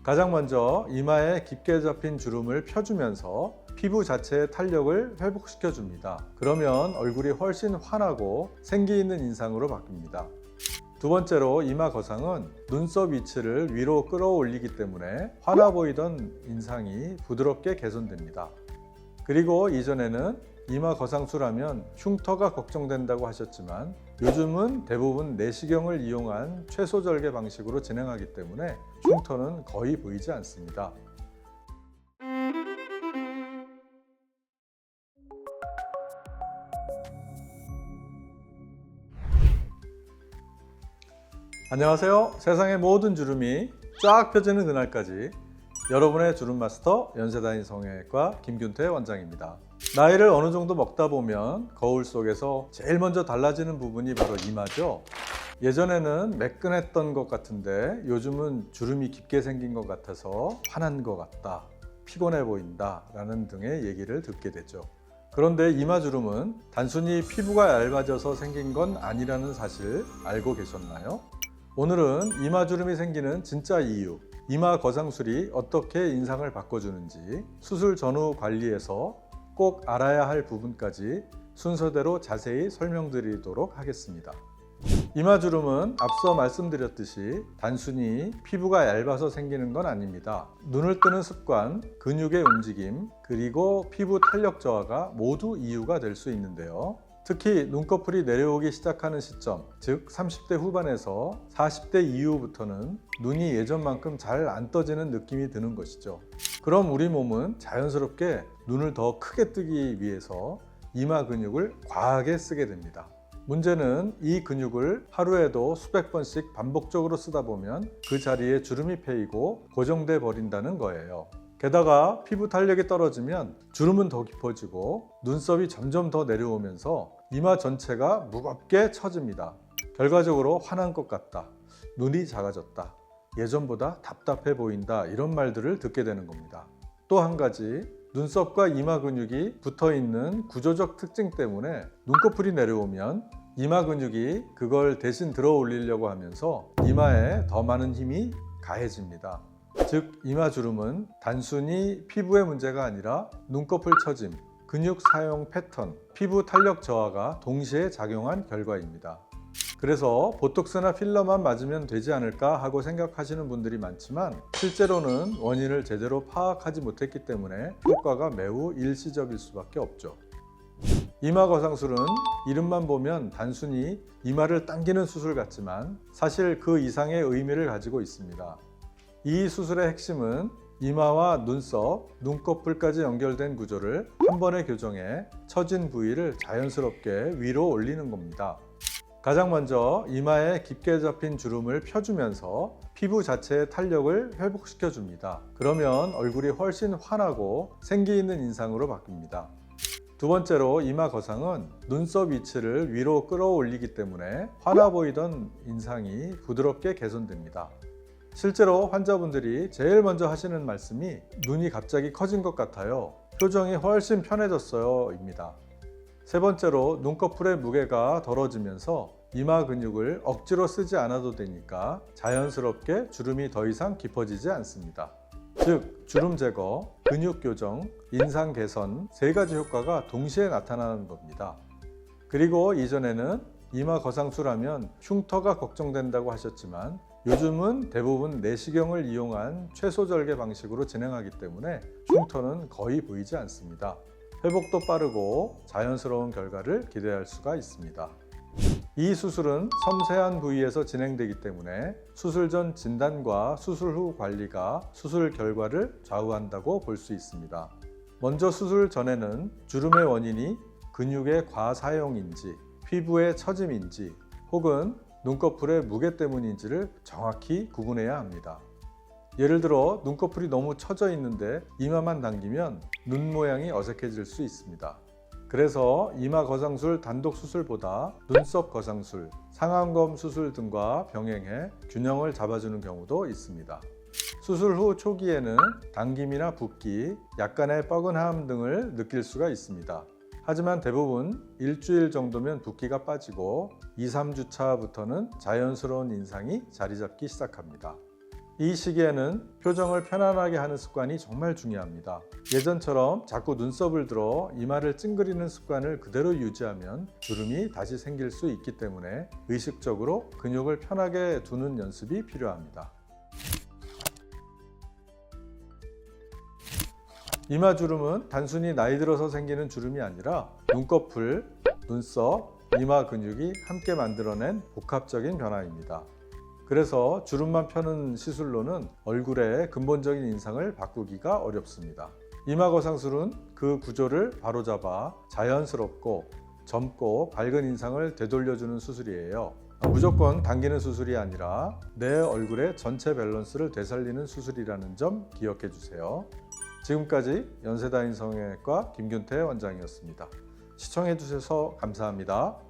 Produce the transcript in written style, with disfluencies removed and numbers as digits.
가장 먼저 이마에 깊게 잡힌 주름을 펴주면서 피부 자체의 탄력을 회복시켜 줍니다. 그러면 얼굴이 훨씬 환하고 생기 있는 인상으로 바뀝니다. 두 번째로 이마 거상은 눈썹 위치를 위로 끌어올리기 때문에 환해 보이던 인상이 부드럽게 개선됩니다. 그리고 이전에는 이마 거상술하면 흉터가 걱정된다고 하셨지만 요즘은 대부분 내시경을 이용한 최소 절개 방식으로 진행하기 때문에 흉터는 거의 보이지 않습니다. 안녕하세요. 세상의 모든 주름이 쫙 펴지는 그날까지 여러분의 주름 마스터 연세다인 성형외과 김균태 원장입니다. 나이를 어느 정도 먹다 보면 거울 속에서 제일 먼저 달라지는 부분이 바로 이마죠. 예전에는 매끈했던 것 같은데 요즘은 주름이 깊게 생긴 것 같아서 환한 것 같다, 피곤해 보인다 라는 등의 얘기를 듣게 되죠. 그런데 이마 주름은 단순히 피부가 얇아져서 생긴 건 아니라는 사실 알고 계셨나요? 오늘은 이마 주름이 생기는 진짜 이유, 이마 거상술이 어떻게 인상을 바꿔주는지, 수술 전후 관리에서 꼭 알아야 할 부분까지 순서대로 자세히 설명드리도록 하겠습니다. 이마 주름은 앞서 말씀드렸듯이 단순히 피부가 얇아서 생기는 건 아닙니다. 눈을 뜨는 습관, 근육의 움직임, 그리고 피부 탄력 저하가 모두 이유가 될 수 있는데요. 특히 눈꺼풀이 내려오기 시작하는 시점, 즉 30대 후반에서 40대 이후부터는 눈이 예전만큼 잘 안 떠지는 느낌이 드는 것이죠. 그럼 우리 몸은 자연스럽게 눈을 더 크게 뜨기 위해서 이마 근육을 과하게 쓰게 됩니다. 문제는 이 근육을 하루에도 수백 번씩 반복적으로 쓰다 보면 그 자리에 주름이 패이고 고정돼 버린다는 거예요. 게다가 피부 탄력이 떨어지면 주름은 더 깊어지고 눈썹이 점점 더 내려오면서 이마 전체가 무겁게 처집니다. 결과적으로 환한 것 같다, 눈이 작아졌다, 예전보다 답답해 보인다 이런 말들을 듣게 되는 겁니다. 또 한 가지, 눈썹과 이마 근육이 붙어있는 구조적 특징 때문에 눈꺼풀이 내려오면 이마 근육이 그걸 대신 들어 올리려고 하면서 이마에 더 많은 힘이 가해집니다. 즉 이마 주름은 단순히 피부의 문제가 아니라 눈꺼풀 처짐, 근육 사용 패턴, 피부 탄력 저하가 동시에 작용한 결과입니다. 그래서 보톡스나 필러만 맞으면 되지 않을까 하고 생각하시는 분들이 많지만 실제로는 원인을 제대로 파악하지 못했기 때문에 효과가 매우 일시적일 수밖에 없죠. 이마 거상술은 이름만 보면 단순히 이마를 당기는 수술 같지만 사실 그 이상의 의미를 가지고 있습니다. 이 수술의 핵심은 이마와 눈썹, 눈꺼풀까지 연결된 구조를 한 번에 교정해 처진 부위를 자연스럽게 위로 올리는 겁니다. 가장 먼저 이마에 깊게 잡힌 주름을 펴주면서 피부 자체의 탄력을 회복시켜 줍니다. 그러면 얼굴이 훨씬 환하고 생기 있는 인상으로 바뀝니다. 두 번째로 이마 거상은 눈썹 위치를 위로 끌어올리기 때문에 환해 보이던 인상이 부드럽게 개선됩니다. 실제로 환자분들이 제일 먼저 하시는 말씀이 눈이 갑자기 커진 것 같아요, 표정이 훨씬 편해졌어요 입니다. 세 번째로 눈꺼풀의 무게가 덜어지면서 이마 근육을 억지로 쓰지 않아도 되니까 자연스럽게 주름이 더 이상 깊어지지 않습니다. 즉 주름 제거, 근육 교정, 인상 개선 세 가지 효과가 동시에 나타나는 겁니다. 그리고 이전에는 이마 거상술하면 흉터가 걱정된다고 하셨지만 요즘은 대부분 내시경을 이용한 최소 절개 방식으로 진행하기 때문에 흉터는 거의 보이지 않습니다. 회복도 빠르고 자연스러운 결과를 기대할 수가 있습니다. 이 수술은 섬세한 부위에서 진행되기 때문에 수술 전 진단과 수술 후 관리가 수술 결과를 좌우한다고 볼 수 있습니다. 먼저 수술 전에는 주름의 원인이 근육의 과사용인지, 피부의 처짐인지, 혹은 눈꺼풀의 무게 때문인지를 정확히 구분해야 합니다. 예를 들어 눈꺼풀이 너무 처져 있는데 이마만 당기면 눈 모양이 어색해질 수 있습니다. 그래서 이마 거상술 단독 수술보다 눈썹 거상술, 상안검 수술 등과 병행해 균형을 잡아주는 경우도 있습니다. 수술 후 초기에는 당김이나 붓기, 약간의 뻐근함 등을 느낄 수가 있습니다. 하지만 대부분 일주일 정도면 붓기가 빠지고 2, 3주 차부터는 자연스러운 인상이 자리 잡기 시작합니다. 이 시기에는 표정을 편안하게 하는 습관이 정말 중요합니다. 예전처럼 자꾸 눈썹을 들어 이마를 찡그리는 습관을 그대로 유지하면 주름이 다시 생길 수 있기 때문에 의식적으로 근육을 편하게 두는 연습이 필요합니다. 이마 주름은 단순히 나이 들어서 생기는 주름이 아니라 눈꺼풀, 눈썹, 이마 근육이 함께 만들어낸 복합적인 변화입니다. 그래서 주름만 펴는 시술로는 얼굴의 근본적인 인상을 바꾸기가 어렵습니다. 이마 거상술은 그 구조를 바로잡아 자연스럽고 젊고 밝은 인상을 되돌려주는 수술이에요. 무조건 당기는 수술이 아니라 내 얼굴의 전체 밸런스를 되살리는 수술이라는 점 기억해 주세요. 지금까지 연세다인 성형외과 김균태 원장이었습니다. 시청해 주셔서 감사합니다.